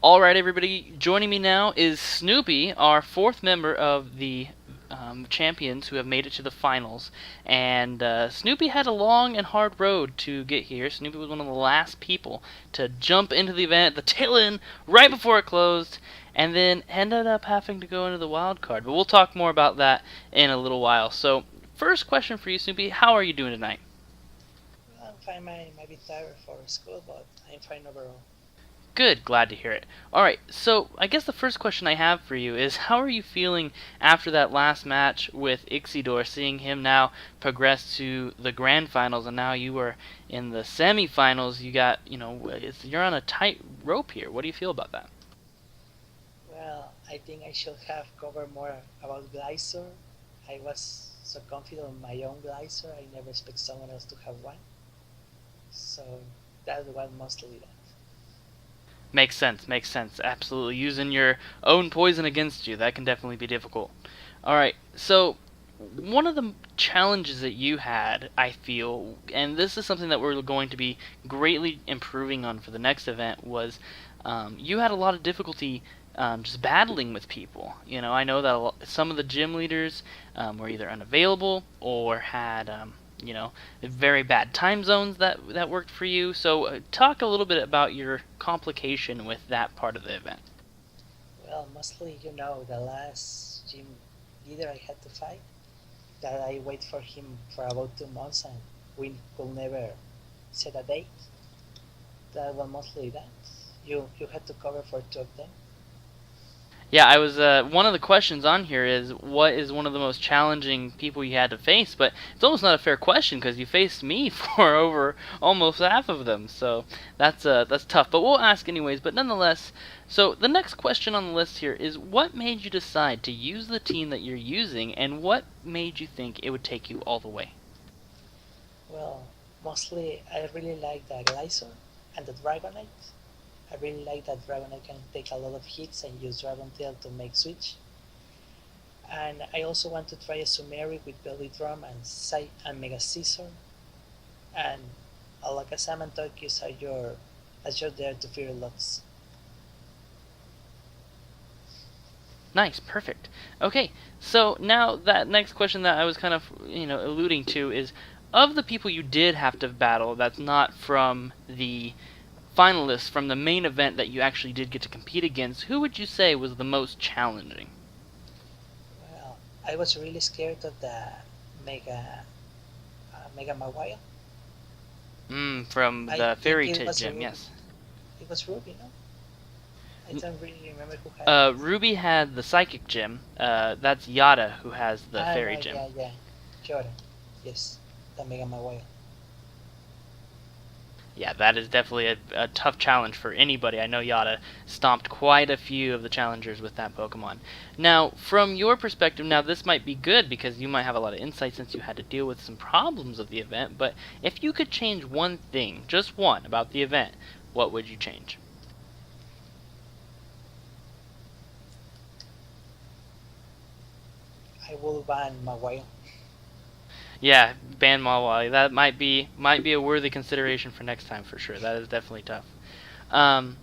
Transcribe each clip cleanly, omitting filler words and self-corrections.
All right, everybody. Joining me now is Snoopy, our fourth member of the champions who have made it to the finals. And Snoopy had a long and hard road to get here. Snoopy was one of the last people to jump into the event at the tail end, right before it closed, and then ended up having to go into the wild card. But we'll talk more about that in a little while. So, first question for you, Snoopy: how are you doing tonight? Well, I'm fine. Might be tired for school, but I'm fine overall. Good, glad to hear it. Alright, so I guess the first question I have for you is how are you feeling after that last match with Ixidor, seeing him now progress to the grand finals, and now you are in the semifinals? You got, you're on a tight rope here. What do you feel about that? Well, I think I should have covered more about Glycer. I was so confident on my own Glycer, I never expect someone else to have one. So that was mostly that. Makes sense. Absolutely. Using your own poison against you, that can definitely be difficult. Alright, so one of the challenges that you had, I feel, and this is something that we're going to be greatly improving on for the next event, was you had a lot of difficulty just battling with people. I know that some of the gym leaders were either unavailable or had very bad time zones that worked for you. So talk a little bit about your complication with that part of the event. Well, mostly, the last gym leader I had to fight, that I wait for him for about 2 months and we could never set a date. That was mostly that. You had to cover for two of them. Yeah, I was. One of the questions on here is what is one of the most challenging people you had to face, but it's almost not a fair question because you faced me for over almost half of them. So that's tough, but we'll ask anyways. But nonetheless, so the next question on the list here is what made you decide to use the team that you're using, and what made you think it would take you all the way? Well, mostly I really like the Glycer and the Dragonite. I really like that Dragonite can take a lot of hits and use Dragon Tail to make switch. And I also want to try a Sumeri with Belly Drum and and Mega Scissor. And Alakazam and Tokius are as you're there to fear lots. Nice, perfect. Okay, so now that next question that I was kind of alluding to is of the people you did have to battle that's not from the finalists from the main event that you actually did get to compete against, who would you say was the most challenging? Well, I was really scared of the Mega Mega Mawile. From I the think Fairy Tit Gym, yes. it was Ruby, no? I N- don't really remember who had it. Ruby had the Psychic Gym. That's Yada who has the Ah, Fairy no, Gym. yeah. Jordan. Yes, the Mega Mawile. Yeah, that is definitely a tough challenge for anybody. I know Yada stomped quite a few of the challengers with that Pokemon. Now, from your perspective, now this might be good because you might have a lot of insight since you had to deal with some problems of the event, but if you could change one thing, just one, about the event, what would you change? I will ban Mawile. Yeah, ban Mawali. That might be a worthy consideration for next time for sure. That is definitely tough. Um,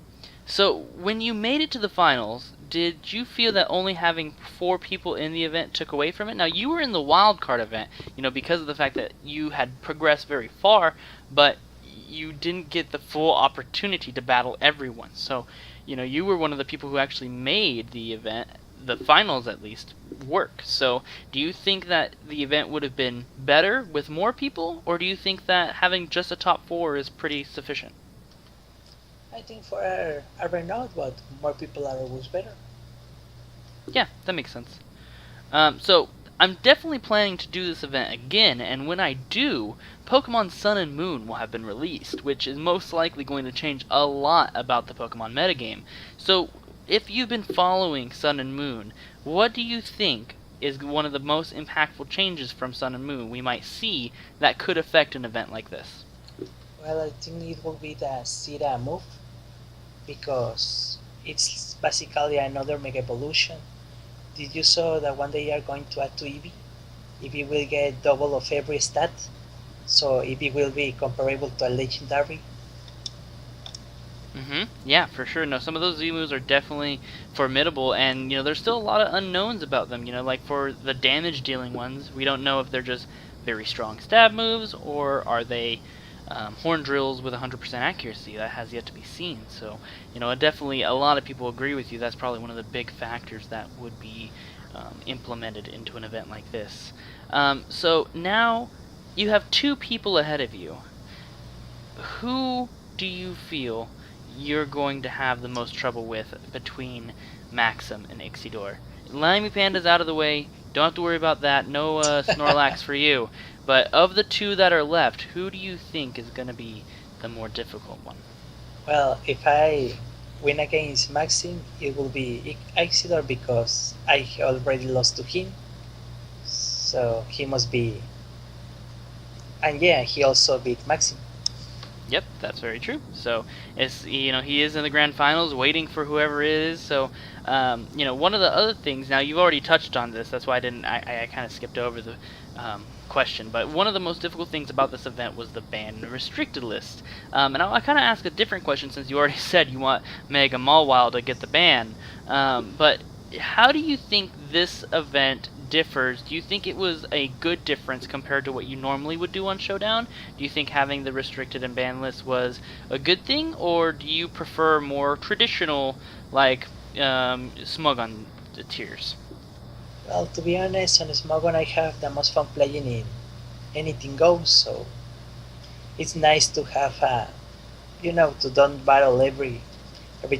so when you made it to the finals, did you feel that only having four people in the event took away from it? Now you were in the wild card event, because of the fact that you had progressed very far, but you didn't get the full opportunity to battle everyone. So, you were one of the people who actually made the event, the finals at least, work. So, do you think that the event would have been better with more people, or do you think that having just a top four is pretty sufficient? I think for a Renault, but more people are always better. Yeah, that makes sense. So I'm definitely planning to do this event again, and when I do, Pokemon Sun and Moon will have been released, which is most likely going to change a lot about the Pokemon metagame. So, if you've been following Sun and Moon, what do you think is one of the most impactful changes from Sun and Moon we might see that could affect an event like this? Well, I think it will be the Sira move because it's basically another Mega Evolution. Did you saw that one they are going to add to Eevee? Eevee will get double of every stat, so Eevee will be comparable to a legendary. Yeah, for sure. No, some of those emus are definitely formidable, and there's still a lot of unknowns about them. Like for the damage-dealing ones, we don't know if they're just very strong stab moves or are they horn drills with 100% accuracy. That has yet to be seen. So, definitely a lot of people agree with you. That's probably one of the big factors that would be implemented into an event like this. So now you have two people ahead of you. Who do you feel you're going to have the most trouble with between Maxim and Ixidor? Limey Panda's out of the way. Don't have to worry about that. No Snorlax for you. But of the two that are left, who do you think is going to be the more difficult one? Well, if I win against Maxim, it will be Exidor because I already lost to him. So he must be. And yeah, he also beat Maxim. Yep, that's very true. So it's he is in the grand finals, waiting for whoever it is. So one of the other things. Now you've already touched on this. That's why I kind of skipped over the question. But one of the most difficult things about this event was the banned and restricted list. And I kind of ask a different question since you already said you want Mega Mawile to get the ban. But how do you think this event differs? Do you think it was a good difference compared to what you normally would do on Showdown? Do you think having the restricted and banned list was a good thing, or do you prefer more traditional, like Smug on the tiers? Well, to be honest, on Smogon I have the most fun playing in Anything Goes, so it's nice to have to don't battle every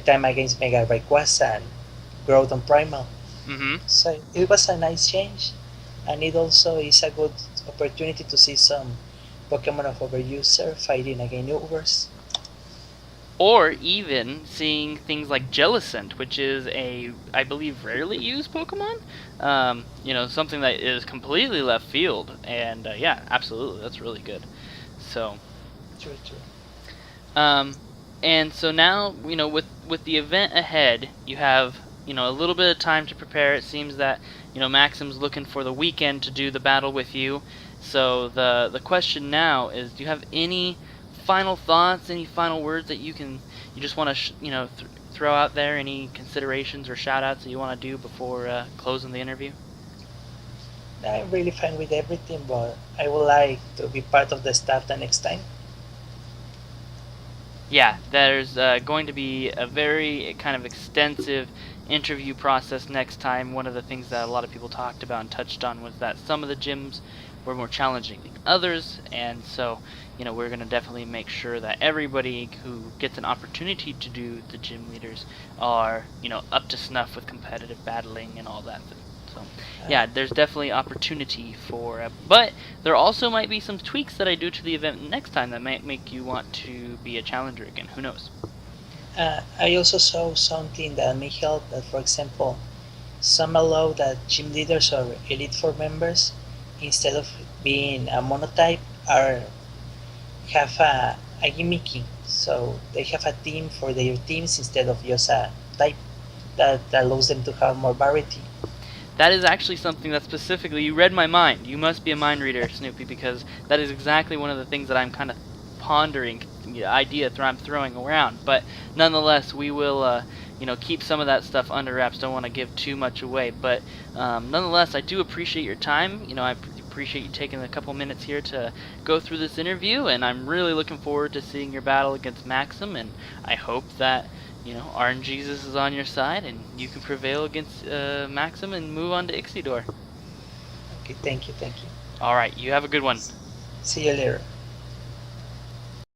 time against Mega Rayquaza and Growth on Primal. Mm-hmm. So it was a nice change, and it also is a good opportunity to see some Pokemon of Overuser fighting against Ubers. Or even seeing things like Jellicent, which is I believe, rarely used Pokemon. Something that is completely left field. And yeah, absolutely, that's really good. So, True, true. and so now, with the event ahead, you have, a little bit of time to prepare. It seems that, Maxim's looking for the weekend to do the battle with you. So the question now is, do you have any final thoughts, any final words that you just want to throw out there, any considerations or shout outs that you want to do before closing the interview? I'm really fine with everything, but I would like to be part of the staff the next time. Yeah, there's going to be a very kind of extensive interview process next time. One of the things that a lot of people talked about and touched on was that some of the gyms were more challenging than others, and so we're going to definitely make sure that everybody who gets an opportunity to do the gym leaders are up to snuff with competitive battling and all that. So yeah, there's definitely opportunity for but there also might be some tweaks that I do to the event next time that might make you want to be a challenger again. Who knows? I also saw something that may help. That, for example, some allow that gym leaders or Elite Four members, instead of being a monotype, are have a gimmicking. So they have a team for their teams instead of just a type that allows them to have more variety. That is actually something that specifically, you read my mind. You must be a mind reader, Snoopy, because that is exactly one of the things that I'm kind of pondering, idea I'm throwing around. But nonetheless, we will keep some of that stuff under wraps. Don't want to give too much away. But nonetheless, I do appreciate your time. I appreciate you taking a couple minutes here to go through this interview, and I'm really looking forward to seeing your battle against Maxim, and I hope that RNGesus is on your side and you can prevail against Maxim and move on to Ixidor. Okay, thank you, thank you. Alright, you have a good one. See you later.